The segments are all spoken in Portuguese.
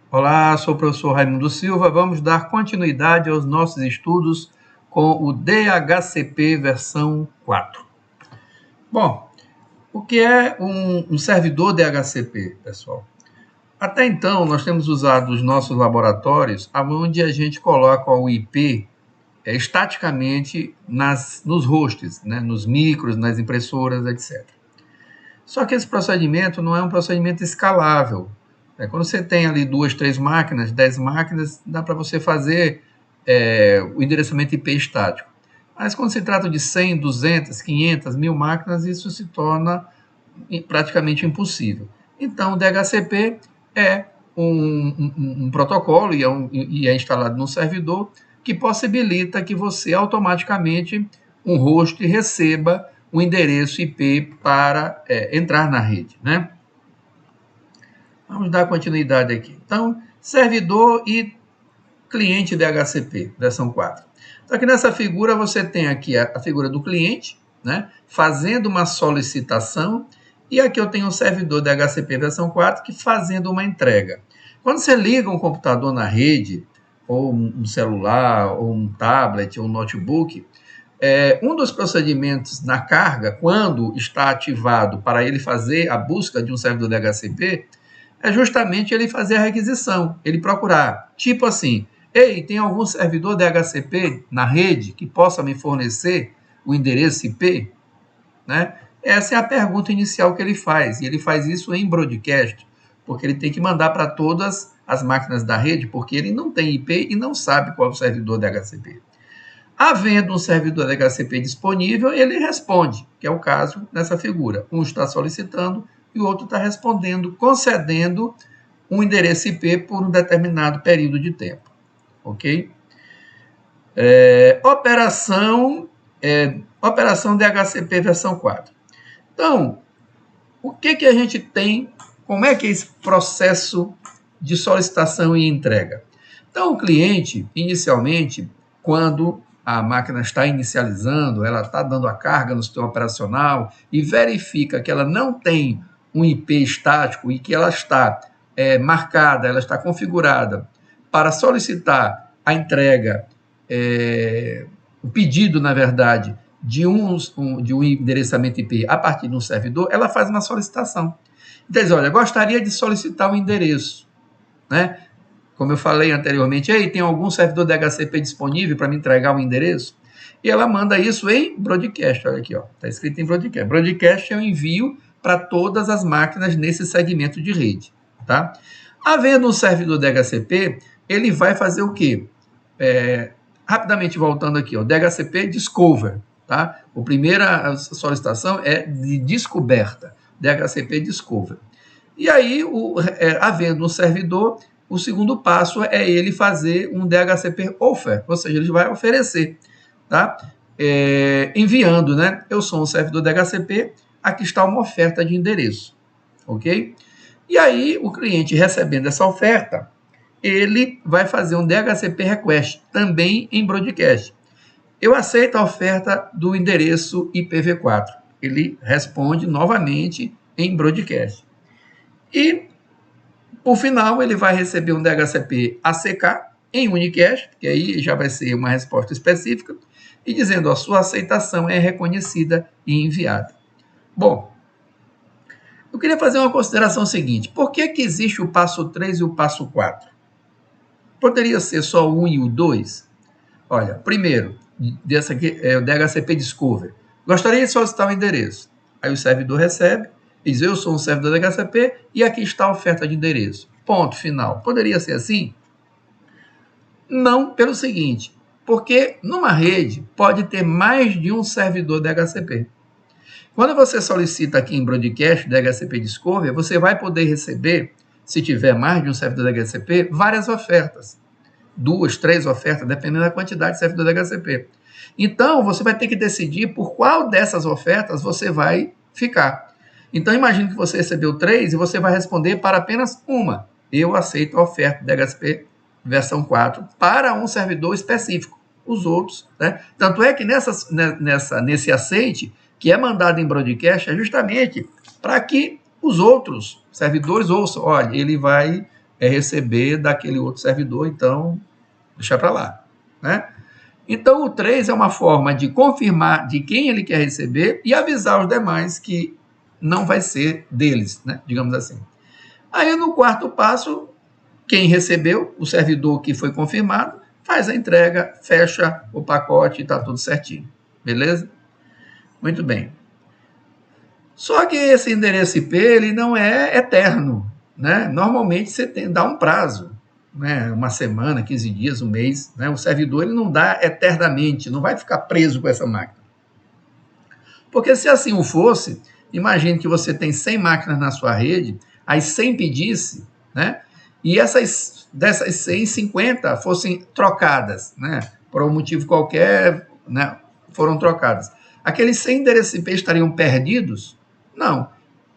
Olá, sou o professor Raimundo Silva. Vamos dar continuidade aos nossos estudos com o DHCP versão 4. Bom, o que é um servidor DHCP, pessoal? Até então, nós temos usado os nossos laboratórios onde a gente coloca o IP estaticamente nos hosts, né, nos micros, nas impressoras, etc. Só que esse procedimento não é um procedimento escalável. Quando você tem ali 2, 3 máquinas, 10 máquinas, dá para você fazer o endereçamento IP estático. Mas quando se trata de 100, 200, 500, 1000 máquinas, isso se torna praticamente impossível. Então, o DHCP é um protocolo e é instalado num servidor que possibilita que você automaticamente, um host, receba um endereço IP para entrar na rede, né? Vamos dar continuidade aqui. Então, servidor e cliente DHCP, versão 4. Então, aqui nessa figura, você tem aqui a figura do cliente, né, fazendo uma solicitação, e aqui eu tenho um servidor DHCP versão 4 que fazendo uma entrega. Quando você liga um computador na rede, ou um celular, ou um tablet, ou um notebook, um dos procedimentos na carga, quando está ativado para ele fazer a busca de um servidor DHCP, é justamente ele fazer a requisição, ele procurar, tipo assim, ei, tem algum servidor DHCP na rede que possa me fornecer o endereço IP? Né? Essa é a pergunta inicial que ele faz, e ele faz isso em broadcast, porque ele tem que mandar para todas as máquinas da rede, porque ele não tem IP e não sabe qual é o servidor DHCP. Havendo um servidor DHCP disponível, ele responde, que é o caso nessa figura. Um está solicitando e o outro está respondendo, concedendo um endereço IP por um determinado período de tempo. Ok? Operação DHCP versão 4. Então, o que a gente tem? Como é que é esse processo de solicitação e entrega? Então, o cliente, inicialmente, quando a máquina está inicializando, ela está dando a carga no sistema operacional e verifica que ela não tem um IP estático e que ela está marcada, ela está configurada para solicitar a entrega, o pedido, na verdade, de um endereçamento IP a partir de um servidor, ela faz uma solicitação. Então, diz, olha, gostaria de solicitar um endereço, né? Como eu falei anteriormente, ei, tem algum servidor DHCP disponível para me entregar um endereço? E ela manda isso em broadcast, olha aqui, está escrito em broadcast. Broadcast é o envio para todas as máquinas nesse segmento de rede. Tá? Havendo um servidor DHCP, ele vai fazer o quê? Rapidamente voltando aqui, DHCP Discover. Tá? A primeira solicitação é de descoberta, DHCP Discover. E aí, havendo um servidor, o segundo passo é ele fazer um DHCP offer, ou seja, ele vai oferecer, tá? Enviando, né? Eu sou um servidor DHCP, aqui está uma oferta de endereço, ok? E aí, o cliente recebendo essa oferta, ele vai fazer um DHCP request, também em broadcast. Eu aceito a oferta do endereço IPv4. Ele responde novamente em broadcast. E, por final, ele vai receber um DHCP ACK em unicast, que aí já vai ser uma resposta específica, e dizendo a sua aceitação é reconhecida e enviada. Bom, eu queria fazer uma consideração seguinte. Por que existe o passo 3 e o passo 4? Poderia ser só o 1 e o 2? Olha, primeiro, dessa aqui é o DHCP Discover. Gostaria de solicitar um endereço. Aí o servidor recebe, diz, eu sou um servidor DHCP e aqui está a oferta de endereço. Ponto final. Poderia ser assim? Não, pelo seguinte, porque numa rede pode ter mais de um servidor DHCP. Quando você solicita aqui em broadcast DHCP Discover, você vai poder receber, se tiver mais de um servidor DHCP, várias ofertas. 2, 3 ofertas, dependendo da quantidade de servidor DHCP. Então, você vai ter que decidir por qual dessas ofertas você vai ficar. Então, imagine que você recebeu 3 e você vai responder para apenas uma. Eu aceito a oferta DHCP versão 4 para um servidor específico. Os outros, né? Tanto é que nesse aceite, que é mandado em broadcast, é justamente para que os outros servidores ouçam, olha, ele vai é receber daquele outro servidor, então deixa para lá, né? Então, o 3 é uma forma de confirmar de quem ele quer receber e avisar os demais que não vai ser deles, né? Digamos assim. Aí, no quarto passo, quem recebeu, o servidor que foi confirmado, faz a entrega, fecha o pacote e está tudo certinho. Beleza? Muito bem. Só que esse endereço IP ele não é eterno, né? Normalmente você dá um prazo, né? Uma semana, 15 dias, um mês, né? O servidor ele não dá eternamente, não vai ficar preso com essa máquina. Porque se assim o fosse, imagine que você tem 100 máquinas na sua rede, as 100 pedisse, né? E dessas 100, 50 fossem trocadas, né? Por um motivo qualquer, né? Foram trocadas. Aqueles 100 endereços IP estariam perdidos? Não.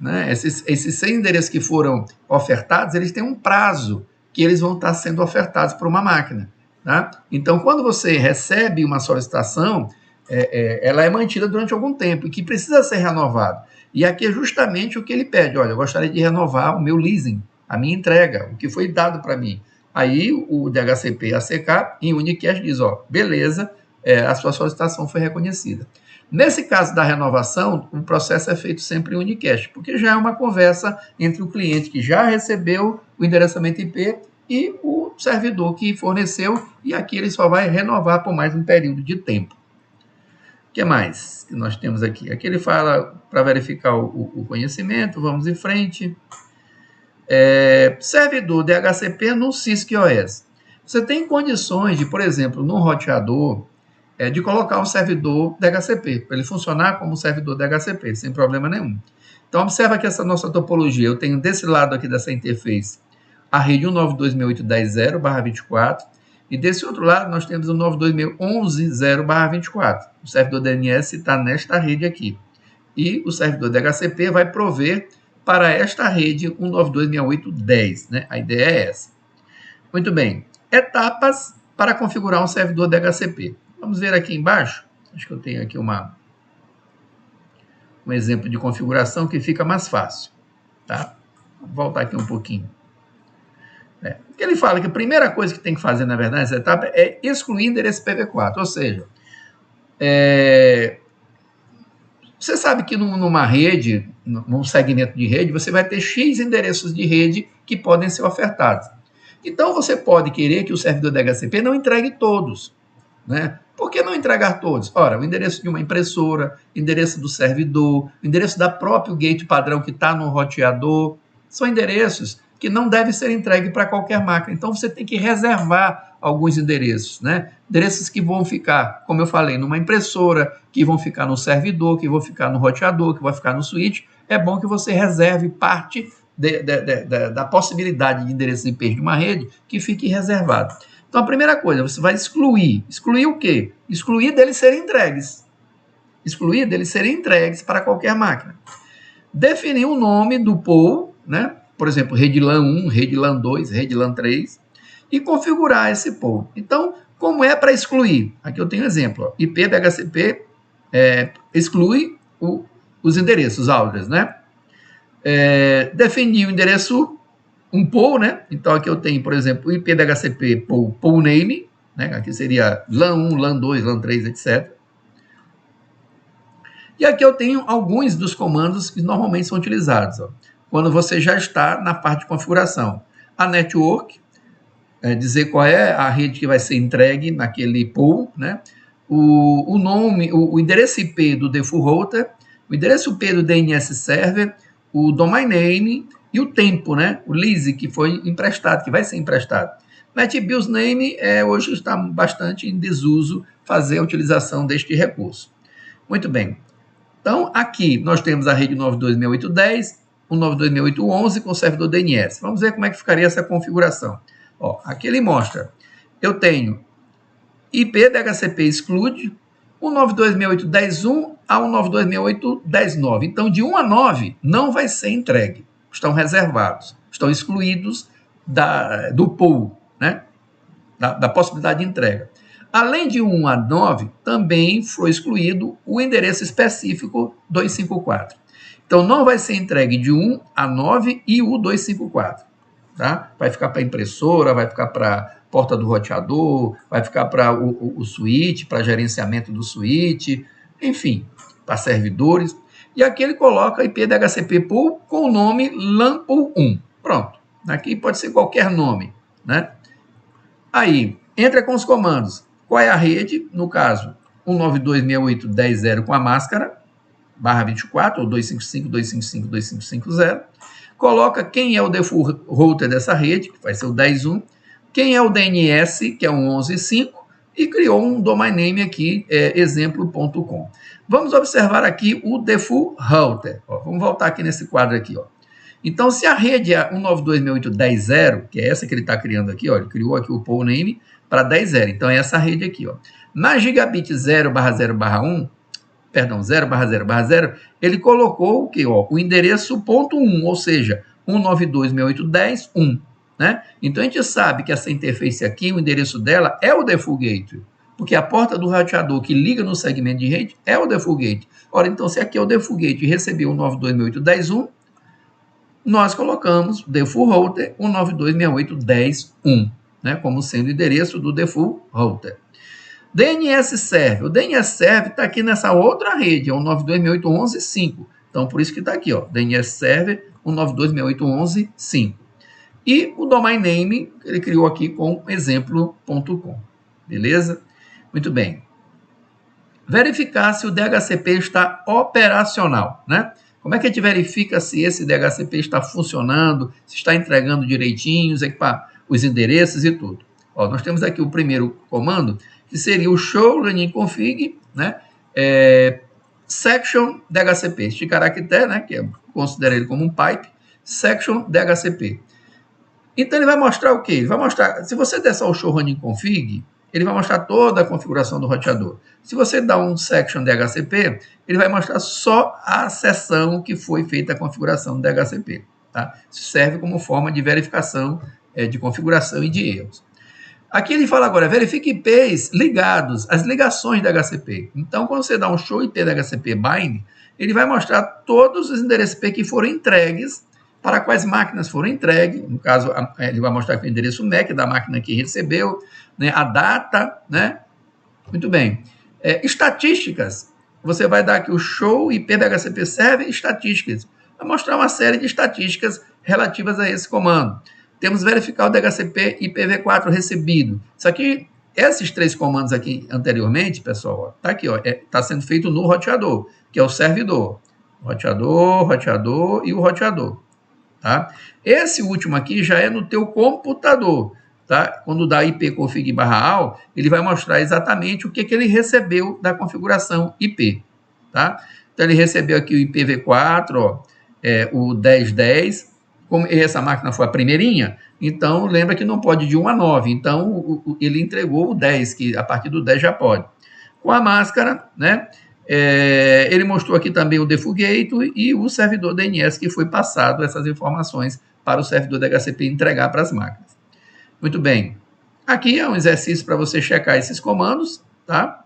Né? Esses 100 endereços que foram ofertados, eles têm um prazo que eles vão estar sendo ofertados por uma máquina. Tá? Então, quando você recebe uma solicitação, ela é mantida durante algum tempo e que precisa ser renovado. E aqui é justamente o que ele pede. Olha, eu gostaria de renovar o meu leasing, a minha entrega, o que foi dado para mim. Aí o DHCP ACK em Unicast diz, ó, beleza, a sua solicitação foi reconhecida. Nesse caso da renovação, o processo é feito sempre em Unicast, porque já é uma conversa entre o cliente que já recebeu o endereçamento IP e o servidor que forneceu, e aqui ele só vai renovar por mais um período de tempo. O que mais que nós temos aqui? Aqui ele fala para verificar o conhecimento, vamos em frente. Servidor DHCP no CISC-OS. Você tem condições de, por exemplo, no roteador, de colocar um servidor DHCP, para ele funcionar como servidor DHCP, sem problema nenhum. Então, observa que essa nossa topologia, eu tenho desse lado aqui dessa interface, a rede 192.168.10/24, e desse outro lado nós temos o 192.111.0/24. O servidor DNS está nesta rede aqui. E o servidor DHCP vai prover para esta rede 192.168.10, né? A ideia é essa. Muito bem. Etapas para configurar um servidor DHCP. Vamos ver aqui embaixo. Acho que eu tenho aqui um exemplo de configuração que fica mais fácil. Tá? Vou voltar aqui um pouquinho. Porque ele fala que a primeira coisa que tem que fazer, na verdade, nessa etapa é excluir endereço IPv4. Ou seja, você sabe que numa rede, num segmento de rede, você vai ter X endereços de rede que podem ser ofertados. Então, você pode querer que o servidor DHCP não entregue todos. Né? Por que não entregar todos? Ora, o endereço de uma impressora, o endereço do servidor, o endereço da própria gate padrão que está no roteador, são endereços que não devem ser entregues para qualquer máquina. Então, você tem que reservar alguns endereços, né? Endereços que vão ficar, como eu falei, numa impressora, que vão ficar no servidor, que vão ficar no roteador, que vão ficar no switch. É bom que você reserve parte da possibilidade de endereços IP de uma rede que fique reservado. Então, a primeira coisa, você vai excluir. Excluir o quê? Excluir deles serem entregues. Excluir deles serem entregues para qualquer máquina. Definir o nome do pool, né? Por exemplo, rede LAN 1, rede LAN 2, rede LAN 3, e configurar esse pool. Então, como é para excluir? Aqui eu tenho um exemplo. Ó. IP DHCP exclui os endereços, address, né? Definir o endereço um pool, né? Então, aqui eu tenho, por exemplo, o IP DHCP pool name, né? Aqui seria LAN 1, LAN 2, LAN 3, etc. E aqui eu tenho alguns dos comandos que normalmente são utilizados, ó, quando você já está na parte de configuração. A network, dizer qual é a rede que vai ser entregue naquele pool, né? O nome, o endereço IP do default router, o endereço IP do DNS server, o domain name e o tempo, né? O lease que foi emprestado, que vai ser emprestado. NetBIOS name hoje está bastante em desuso fazer a utilização deste recurso. Muito bem. Então, aqui nós temos a rede 92.168.10, o 92.168.11 com o servidor DNS. Vamos ver como é que ficaria essa configuração. Ó, aqui ele mostra, eu tenho IP DHCP exclude, 192.168.10.1 a 192.168.10.9. Então, de 1 a 9 não vai ser entregue. Estão reservados, estão excluídos do pool, né? da possibilidade de entrega. Além de 1 a 9, também foi excluído o endereço específico 254. Então, não vai ser entregue de 1 a 9 e o 254. tá? Vai ficar para impressora, vai ficar para porta do roteador, vai ficar para o switch, para gerenciamento do switch, enfim, para servidores. E aqui ele coloca IP DHCP pool com o nome LAN pool 1. Pronto. Aqui pode ser qualquer nome, né? Aí, entra com os comandos. Qual é a rede? No caso, 192.68.10.0 com a máscara, /24, ou 255.255.255.0. Coloca quem é o default router dessa rede, que vai ser o 10.1. Quem é o DNS, que é um 11.5. E criou um domain name aqui, exemplo.com. Vamos observar aqui o default router. Ó, vamos voltar aqui nesse quadro aqui, ó. Então, se a rede é 192.68.10.0, que é essa que ele está criando aqui, ó, ele criou aqui o pool name para 10.0. Então, é essa rede aqui, ó. Na gigabit 0/0/1, perdão, 0/0/0, ele colocou o que, ó, o endereço ponto 1, ou seja, 192.68.10.1, né? Então, a gente sabe que essa interface aqui, o endereço dela é o default gateway, porque a porta do roteador que liga no segmento de rede é o default gateway. Ora, então, se aqui é o default gateway e recebeu o 192.68.10.1, nós colocamos default router 192.68.10.1, né, como sendo o endereço do default router. DNS server. O DNS server está aqui nessa outra rede, é o 192.68.11.5. Então, por isso que está aqui, ó, DNS server 192.68.11.5. E o domain name ele criou aqui com exemplo.com. Beleza? Muito bem. Verificar se o DHCP está operacional, né? Como é que a gente verifica se esse DHCP está funcionando, se está entregando direitinho, os endereços e tudo? Ó, nós temos aqui o primeiro comando, que seria o show running config, né? Section DHCP, este caractere, né? Que eu considero ele como um pipe, section DHCP. Então ele vai mostrar o quê? Ele vai mostrar, se você der só o show running config, ele vai mostrar toda a configuração do roteador. Se você dá um section DHCP, ele vai mostrar só a seção que foi feita a configuração do DHCP. Tá? Isso serve como forma de verificação de configuração e de erros. Aqui ele fala agora, verifique IPs ligados, as ligações da DHCP. Então, quando você dá um show IP DHCP bind, ele vai mostrar todos os endereços IP que foram entregues, para quais máquinas foram entregues. No caso, ele vai mostrar aqui o endereço MAC da máquina que recebeu, né, a data, né? Muito bem. Estatísticas. Você vai dar aqui o show IP DHCP server estatísticas. Vai mostrar uma série de estatísticas relativas a esse comando. Temos verificar o DHCP IPv4 recebido. Isso aqui, esses três comandos aqui anteriormente, pessoal, está aqui, está sendo feito no roteador, que é o servidor. Roteador e o roteador. Tá? Esse último aqui já é no teu computador. Tá? Quando dá ipconfig/all, ele vai mostrar exatamente o que ele recebeu da configuração IP. Tá? Então, ele recebeu aqui o IPv4, o 10.10. Como essa máquina foi a primeirinha, então lembra que não pode de 1 a 9. Então, ele entregou o 10, que a partir do 10 já pode. Com a máscara, né? Ele mostrou aqui também o default gateway e o servidor DNS, que foi passado essas informações para o servidor DHCP entregar para as máquinas. Muito bem. Aqui é um exercício para você checar esses comandos, tá?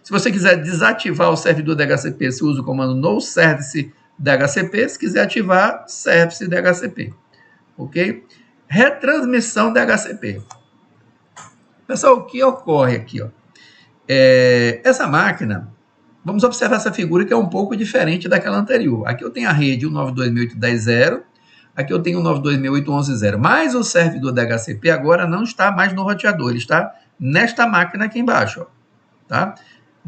Se você quiser desativar o servidor DHCP, você usa o comando no service DHCP. Se quiser ativar, service DHCP. Ok? Retransmissão DHCP. Pessoal, o que ocorre aqui? Ó? Essa máquina, vamos observar essa figura que é um pouco diferente daquela anterior. Aqui eu tenho a rede 192.68.10.0. Aqui eu tenho 192.68.11.0, mas o servidor DHCP agora não está mais no roteador, ele está nesta máquina aqui embaixo. Ó, tá?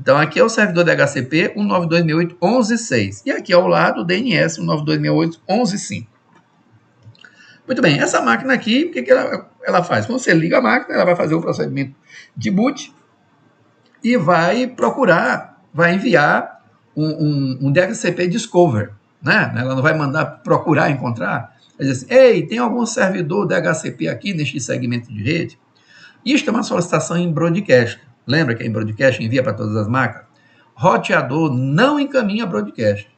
Então, aqui é o servidor DHCP 192.68.11.6 e aqui ao lado o DNS 192.68.11.5. Muito bem, essa máquina aqui, o que ela faz? Quando você liga a máquina, ela vai fazer o procedimento de boot e vai procurar, vai enviar um DHCP Discover. Né? Ela não vai mandar procurar, encontrar. Vai dizer assim, ei, tem algum servidor DHCP aqui neste segmento de rede? Isto é uma solicitação em broadcast. Lembra que em broadcast envia para todas as máquinas? Roteador não encaminha broadcast.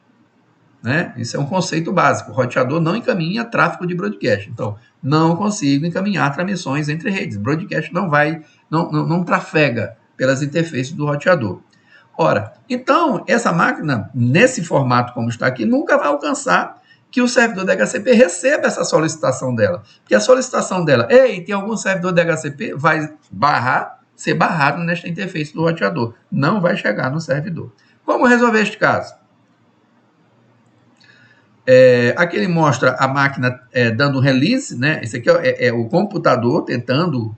Né? Isso é um conceito básico. O roteador não encaminha tráfego de broadcast. Então, não consigo encaminhar transmissões entre redes. Broadcast não trafega pelas interfaces do roteador. Ora, então, essa máquina, nesse formato como está aqui, nunca vai alcançar que o servidor DHCP receba essa solicitação dela. Porque a solicitação dela, ei, tem algum servidor DHCP, vai ser barrado nesta interface do roteador. Não vai chegar no servidor. Como resolver este caso? Aqui ele mostra a máquina dando release, né? Esse aqui é o computador tentando,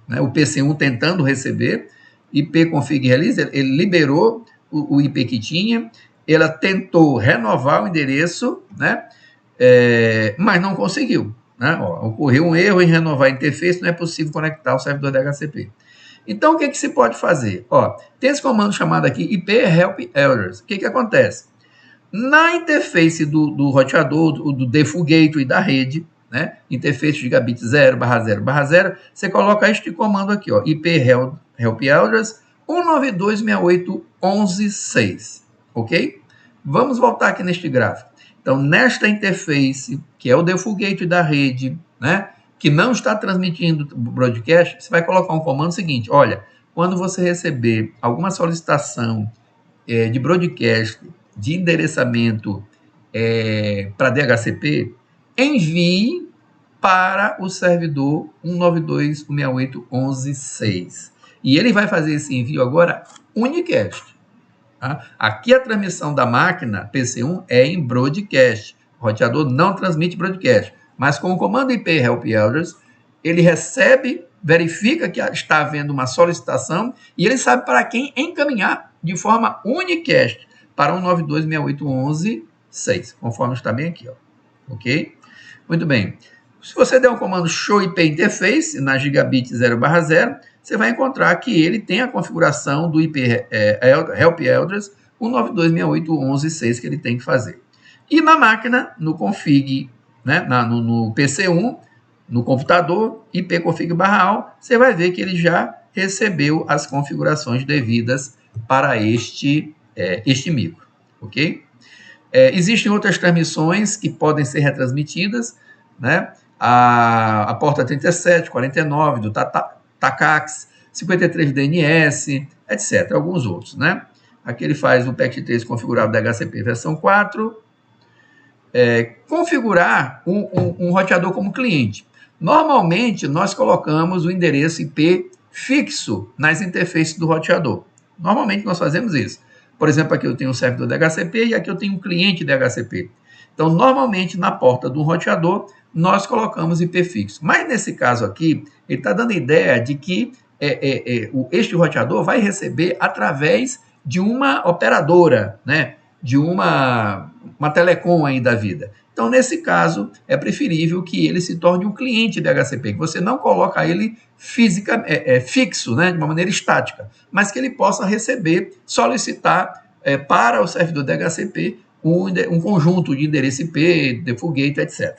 né, o PC1 tentando receber, IP config release, ele liberou o IP que tinha, ela tentou renovar o endereço, né? Mas não conseguiu. Né? Ocorreu um erro em renovar a interface, não é possível conectar o servidor DHCP. Então, o que se pode fazer? Tem esse comando chamado aqui IP help elders. O que acontece? Na interface do roteador, do default gateway da rede, né? Interface gigabit 0/0/0, você coloca este comando aqui, IP help elders 192.168.11.6, ok? Vamos voltar aqui neste gráfico. Então, nesta interface, que é o default gateway da rede, né? Que não está transmitindo o broadcast, você vai colocar um comando seguinte, olha, quando você receber alguma solicitação de broadcast, de endereçamento para DHCP, envie para o servidor 192.168.11.6. E ele vai fazer esse envio agora unicast. Tá? Aqui a transmissão da máquina PC1 é em broadcast. O roteador não transmite broadcast. Mas com o comando IP help elders, ele recebe, verifica que está havendo uma solicitação e ele sabe para quem encaminhar de forma unicast para 192.168.11.6, conforme está bem aqui, ok? Muito bem. Se você der um comando show IP interface na gigabit 0/0, você vai encontrar que ele tem a configuração do IP help elders 192.168.11.6 que ele tem que fazer. E na máquina, no config, né, no PC1, no computador, IP config/all, você vai ver que ele já recebeu as configurações devidas para este micro, ok? Existem outras transmissões que podem ser retransmitidas, né? A porta 37, 49 do TACAX, 53 DNS, etc. Alguns outros, né? Aqui ele faz o packet 3 configurado da DHCP versão 4. Configurar um roteador como cliente. Normalmente, nós colocamos o endereço IP fixo nas interfaces do roteador. Normalmente, nós fazemos isso. Por exemplo, aqui eu tenho um servidor DHCP e aqui eu tenho um cliente DHCP. Então, normalmente, na porta do roteador, nós colocamos IP fixo. Mas, nesse caso aqui, ele está dando a ideia de que este roteador vai receber através de uma operadora, né? De uma telecom aí da vida. Então, nesse caso, é preferível que ele se torne um cliente DHCP, que você não coloca ele fixo, né, de uma maneira estática, mas que ele possa receber, solicitar para o servidor DHCP um conjunto de endereço IP, default gateway, etc.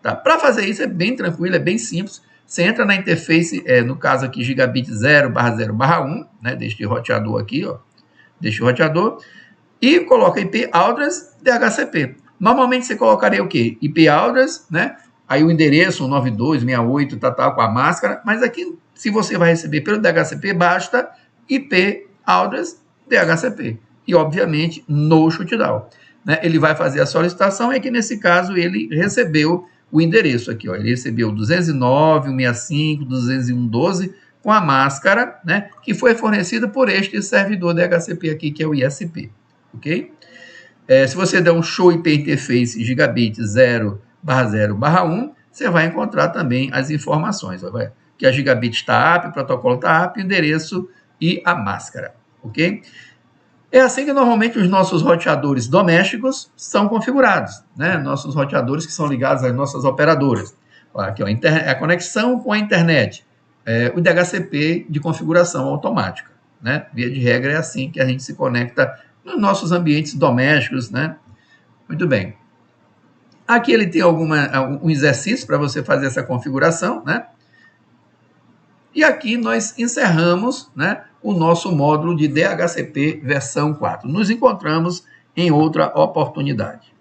Tá? Para fazer isso é bem tranquilo, é bem simples. Você entra na interface, no caso aqui, gigabit 0/0/1, né, deste roteador aqui, deste roteador, e coloca IP address DHCP. Normalmente você colocaria o quê? IP address, né? Aí o endereço 192.168, tal, com a máscara, mas aqui, se você vai receber pelo DHCP, basta IP address DHCP. E, obviamente, no shutdown. Né? Ele vai fazer a solicitação, é que nesse caso ele recebeu o endereço aqui, ele recebeu 209.165.201.12 com a máscara, né? Que foi fornecida por este servidor DHCP aqui, que é o ISP. Ok? Se você der um show IP interface gigabit 0/0/1, você vai encontrar também as informações. Que a gigabit está app, o protocolo está app, o endereço e a máscara. Ok? É assim que normalmente os nossos roteadores domésticos são configurados. Né? Nossos roteadores que são ligados às nossas operadoras. Aqui, a conexão com a internet. O DHCP de configuração automática. Né? Via de regra é assim que a gente se conecta nos nossos ambientes domésticos, né? Muito bem. Aqui ele tem um exercício para você fazer essa configuração, né? E aqui nós encerramos, né, o nosso módulo de DHCP versão 4. Nos encontramos em outra oportunidade.